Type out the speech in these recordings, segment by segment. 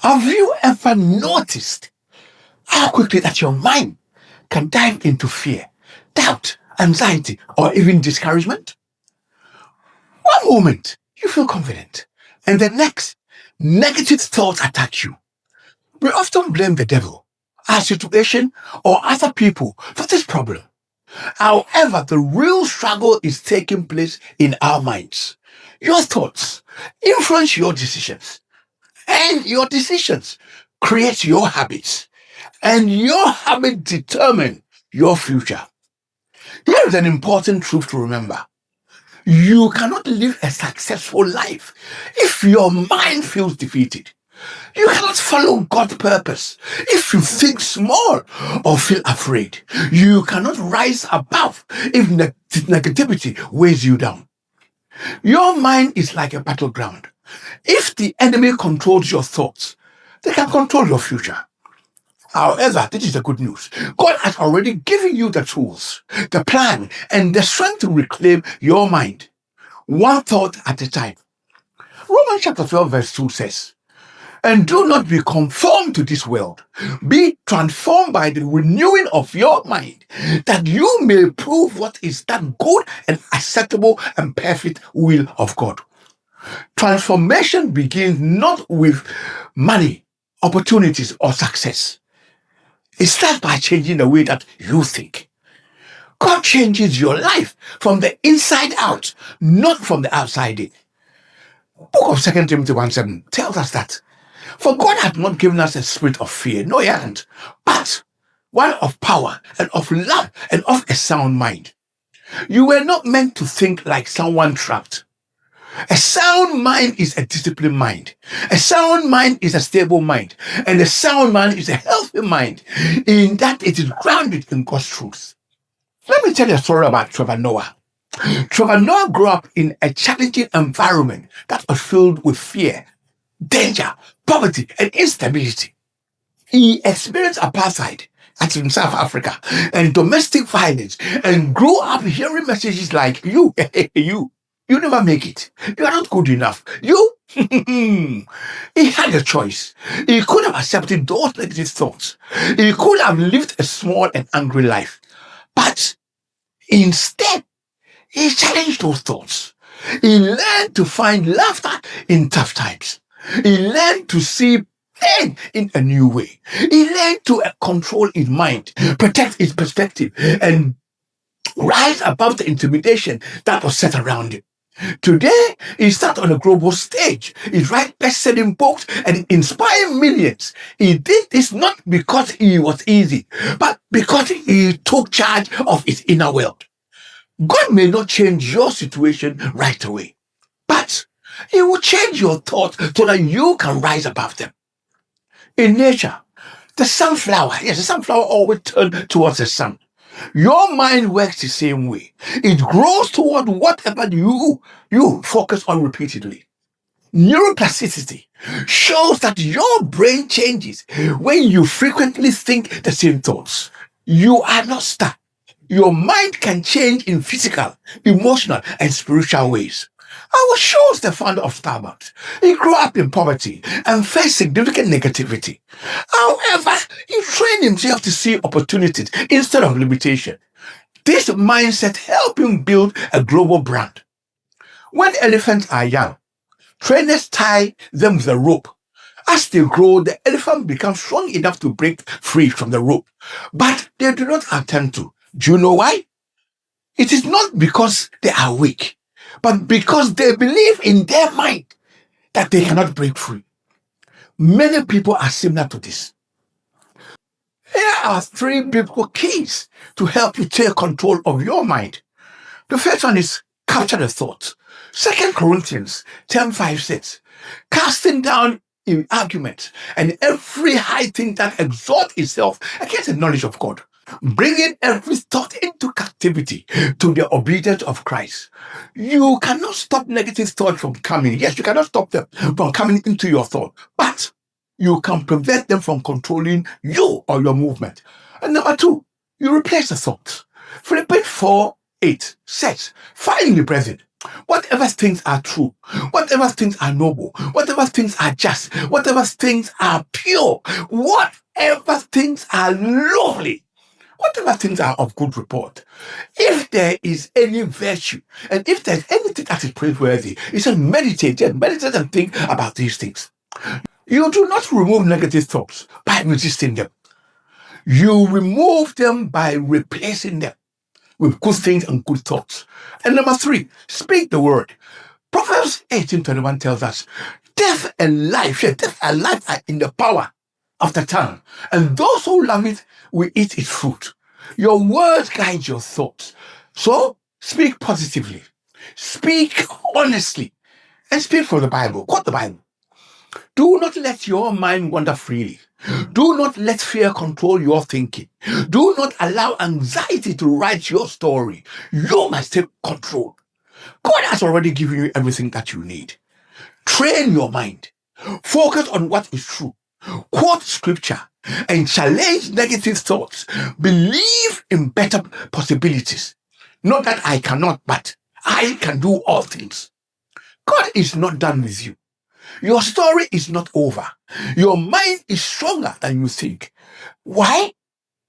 Have you ever noticed how quickly that your mind can dive into fear, doubt, anxiety, or even discouragement? One moment, you feel confident, and the next, negative thoughts attack you. We often blame the devil, our situation, or other people for this problem. However, the real struggle is taking place in our minds. Your thoughts influence your decisions, and your decisions create your habits, and your habits determine your future. Here is an important truth to remember. You cannot live a successful life if your mind feels defeated. You cannot follow God's purpose if you think small or feel afraid. You cannot rise above if negativity weighs you down. Your mind is like a battleground. If the enemy controls your thoughts, they can control your future. However, this is the good news. God has already given you the tools, the plan, and the strength to reclaim your mind, one thought at a time. Romans chapter 12 verse 2 says, "And do not be conformed to this world. Be transformed by the renewing of your mind, that you may prove what is that good and acceptable and perfect will of God." Transformation begins not with money, opportunities, or success. It starts by changing the way that you think. God changes your life from the inside out, not from the outside in. Book of 2 Timothy 1:7 tells us that, "For God hath not given us a spirit of fear, no, he hasn't, but one of power and of love and of a sound mind." You were not meant to think like someone trapped. A sound mind is a disciplined mind. A sound mind is a stable mind. And a sound mind is a healthy mind in that it is grounded in God's truth. Let me tell you a story about Trevor Noah. Trevor Noah grew up in a challenging environment that was filled with fear, danger, poverty, and instability. He experienced apartheid in South Africa and domestic violence and grew up hearing messages like, you never make it. You are not good enough. You, he had a choice. He could have accepted those negative thoughts. He could have lived a small and angry life. But instead, he challenged those thoughts. He learned to find laughter in tough times. He learned to see pain in a new way. He learned to control his mind, protect his perspective, and rise above the intimidation that was set around him. Today, he sat on a global stage. He writes best-selling books and inspired millions. He did this not because it was easy, but because he took charge of his inner world. God may not change your situation right away, but he will change your thoughts so that you can rise above them. In nature, the sunflower always turns towards the sun. Your mind works the same way. It grows toward whatever you focus on repeatedly. Neuroplasticity shows that your brain changes when you frequently think the same thoughts. You are not stuck. Your mind can change in physical, emotional, and spiritual ways. I was sure the founder of Starbucks. He grew up in poverty and faced significant negativity. However, he trained himself to see opportunities instead of limitation. This mindset helped him build a global brand. When elephants are young, trainers tie them with a rope. As they grow, the elephant becomes strong enough to break free from the rope, but they do not attempt to. Do you know why? It is not because they are weak, but because they believe in their mind that they cannot break free. Many people are similar to this. Here are 3 biblical keys to help you take control of your mind. The first one is capture the thought. 2 Corinthians 10:5 says, "Casting down in argument and every high thing that exalts itself against the knowledge of God, bringing every thought into captivity to the obedience of Christ." You cannot stop negative thoughts from coming. Yes, you cannot stop them from coming into your thought, but you can prevent them from controlling you or your movement. And number 2, you replace the thoughts. Philippians 4:8 says, "Finally, brethren, Whatever things are true, whatever things are noble, whatever things are just, whatever things are pure, whatever things are lovely, whatever things are of good report, if there is any virtue, and if there's anything that is praiseworthy, it says meditate and think about these things. You do not remove negative thoughts by resisting them. You remove them by replacing them with good things and good thoughts. And number 3, speak the word. Proverbs 18:21 tells us, death and life are in the power of the tongue, and those who love it will eat its fruit. Your words guide your thoughts. So speak positively, speak honestly, and speak from the Bible. Quote the Bible. Do not let your mind wander freely. Do not let fear control your thinking. Do not allow anxiety to write your story. You must take control. God has already given you everything that you need. Train your mind. Focus on what is true. Quote scripture and challenge negative thoughts. Believe in better possibilities. Not that I cannot, but I can do all things. God is not done with you. Your story is not over. Your mind is stronger than you think. Why?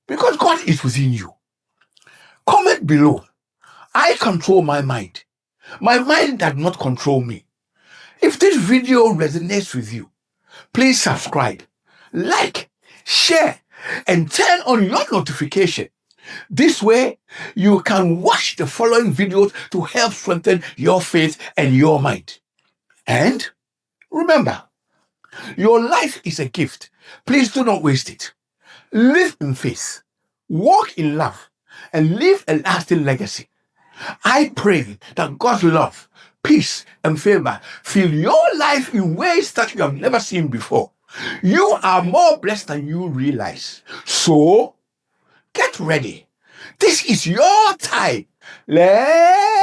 Because God is within you. Comment below. I control my mind. My mind does not control me. If this video resonates with you, please subscribe, like, share, and turn on your notification. This way, you can watch the following videos to help strengthen your faith and your mind. And remember, your life is a gift. Please do not waste it. Live in faith, walk in love, and leave a lasting legacy. I pray that God's love, peace, and favor fill your life in ways that you have never seen before. You are more blessed than you realize. So, get ready. This is your time. Let's